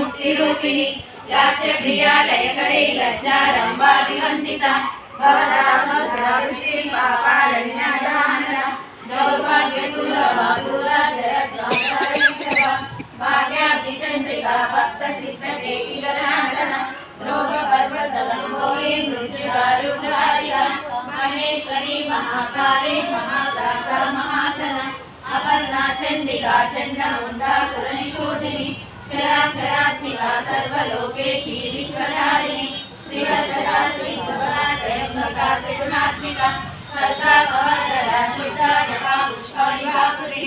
मुक्तिरूपिणी लास्य प्रिया लयकरे लज्जारम्भादिवन्दिता भवदामसदारुषि पापारण्यादानना दौर्भाग्यदुर्लभादुरा जरद्वासारिणा भाग्याब्धिचन्द्रिका भक्तचित्तकेकिलनादना रोगपर्वतलम्बोहि मृत्युदारुणारिका महेश्वरी महाकाली महादासा महाशना अपर्णा चण्डिका चण्डमुण्डा सुरनिशोधिनी क्षराक्षरात्मिका सर्वलोकेशी विश्वधारिणी श्रीवरदात्री सर्वदात्रयम्बिका त्रिगुणात्मिका सर्गा कवर्धरा चित्ता जपा पुष्पाणिवाकृति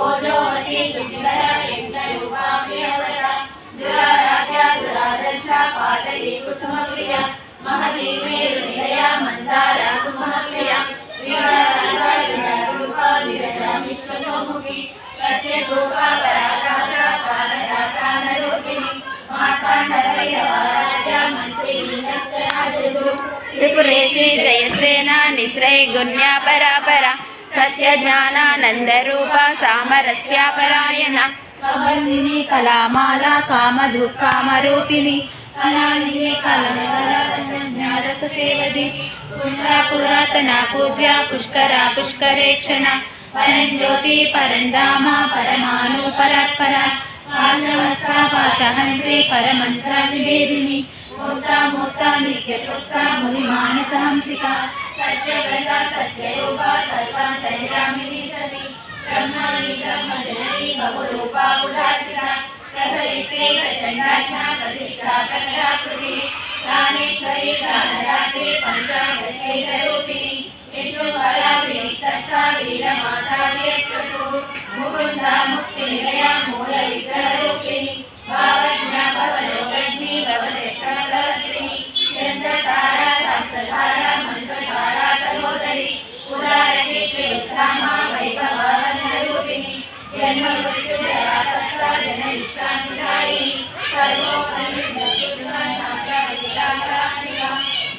ओजोवती कृतिधरा यज्ञरूपा प्रियवरा दुराराध्या दुरादर्शा पाटली कुसुमप्रिया महती मेरुनिलया मन्दारा कुसुमप्रिया विरारूपा विरजा विश्वतोमुखी प्रत्यरूपा पराकाशा प्राणदा प्राणरूपिणी मार्ताण्डभैरवाराध्या मन्त्रिणी हस्तराजदु त्रिपुरेशी जयसेना निस्रय गुण्या परापरा सत्यज्ञानानन्दरूपा सामरस्यापरायणा स्ववर्णिनी कलामाला कामधुक्कामरूपिणी कलानिधि कलारससेवदी पुष्टा पुरातना पूज्या पुष्करा पुष्करेक्षणा परञ्ज्योति परन्धामा परमाणु परात्परा पाशहस्ता पाशहन्त्री परमन्त्र विभेदिनी मूर्ता मूर्ता नित्यतृप्ता मुनिमानसहंसिका सत्यव्रता सत्यरूपा सर्वान्तर्यामिनी सती ब्रह्मणि ब्रह्मजननी बहुरूपा उदार्चिता प्रसवित्री प्रचण्डाज्ञा प्रतिष्ठा प्रकटाकृति प्राणेश्वरी प्राणदात्री पञ्चाशक्तिरूपिणी विष्णुकला विविक्तस्था वीरमाता वियत्प्रसू मुकुन्दा मुक्तिनिलया मूलविग्रहरूपिणी भावज्ञा भवलोकज्ञी भवचक्रप्रवर्तिनी चन्द्रसारा शास्त्रसारा मन्त्रसारा तलोदरी उदारकीर्तिरुत्तमा वैभववन्दरूपिणी जन्ममृत्युजरा तत्त्वा जनविश्रान्तिदायिनी सर्वोपनिषद् शान्तिका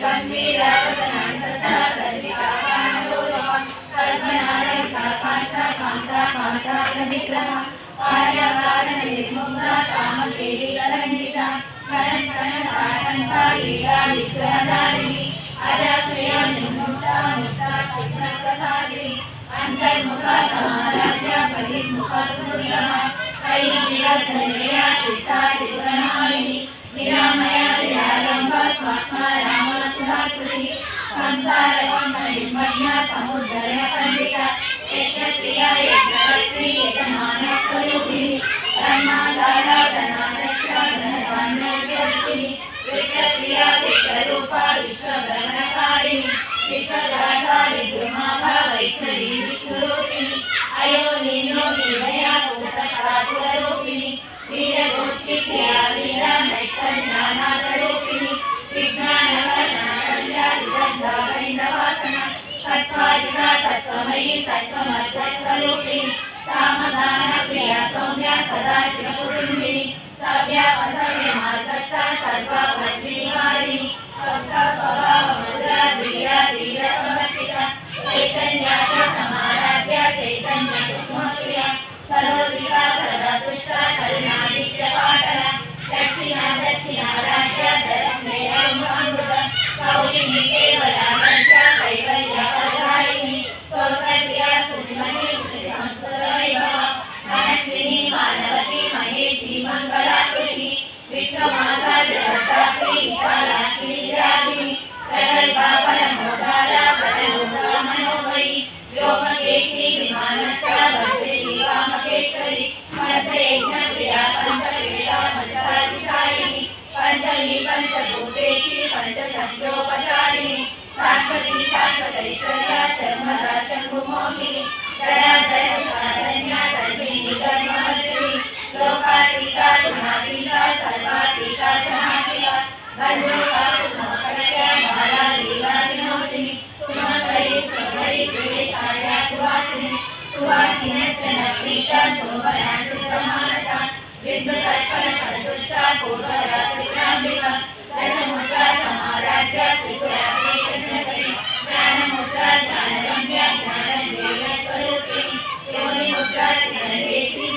गम्भीरावदनान्तस्था सर्विका कामलोलभा कल्पनारहिता काष्ठा कान्ता कान्ता विग्रहा कार्याकारणनिर्मुग्धा कामकेलिकलण्डिता कनत्कनकाटङ्का लीला विग्रहधारिणी अजाक्षया निर्मुक्ता मुक्ता क्षिप्रप्रसादिनी अंतर्मुखा समाराध्या बहिर्मुखा सुदुर्लभा कैलियर्धनेया शिष्टा त्रिपुरनारिणी निरामया निरालम्बा स्वात्मा रामा सुधाकृति संसारपम्पनिर्मग्ना समुद्धरणपण्डिता यज्ञप्रिया यज्ञकर्त्री यजमानस्वरूपिणी ब्रह्मागाराधनादक्षा धनधान्यव्यवर्तिनी विश्वप्रिया विश्वरूपा विश्वभ्रमणकारिणी विश्वदासा विद्रुमाभा वैष्णवी विष्णुरूपिणी अयोनिनो निर्भया पूतसाकुलरूपिणी वीरगोष्ठीप्रिया वीरा नैष्कर्म्यानाथरूपिणी विज्ञानकर्णाकल्या विदग्धा वैन्दवासना तत्त्वादिका तत्त्वमयी तत्त्वमर्थस्वरूपिणी सामगानप्रिया सौम्या सदाशिवकुटुम्बिनी सव्यापसव्यमार्गस्था सर्वापद्विनिवारिणी स्वस्था स्वभावमधुरा धीरा धीरसमर्पिता चैतन्या च समाराध्या चैतन्यकुसुमप्रिया सरोदिका सदा तुष्टा करुणादित्यपाटला दक्षिणा दक्षिणाराध्या दरस्नेहामृता कौलिनी केवलाराध्या कैवल्यापरधारिणी स्तोत्रप्रिया सुधिमती श्रीसंस्कृतवैभवा मनस्विनी मानवती महेशी मङ्गलाकृति विश्वमाता जगद्धात्री विशालाक्षी विरागिनी प्रगल्भा परमोदारा परलोका मनोहरी व्योमकेशी विमानस्था वज्रजी वामकेश्वरी पंचयज्ञप्रिया पंचवेदा पंचादिशायिनी पंचमी पंचभूतेशी पंचसंख्योपचारिणी शाश्वती शाश्वतैश्वर्या शर्मदा शम्भुमोहिनी दयाधन्या दर्भिणी गर्भमर्दिनी लोकातीता गुणातीता सर्वातीता शनातीता बन्धुका सुमकरत्या बाला लीला विनोदिनी सुमकरी सुमकरी सुवेशाढ्या सुवासिनी सुवासिन्यर्चन प्रीता शोभना सिद्धमानसा विद्युतर्पण सन्तुष्टा पूर्वदा त्रिपुराम्बिका दशमुद्रा समाराध्या त्रिपुरा शेषनगरी ज्ञानमुद्रा ज्ञानगम्या ज्ञानदेयस्वरूपिणी योनिमुद्रा त्रिदण्डेशी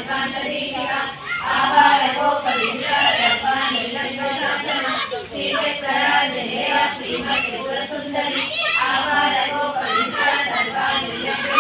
सर्वान्तदीपिका आबालगोपविद्या सर्वानिर्लम्बशासना श्रीचक्रराजदेवा श्रीमत्त्रिपुरसुन्दरी आबालगोपविद्या सर्वानिर्लम्बशासना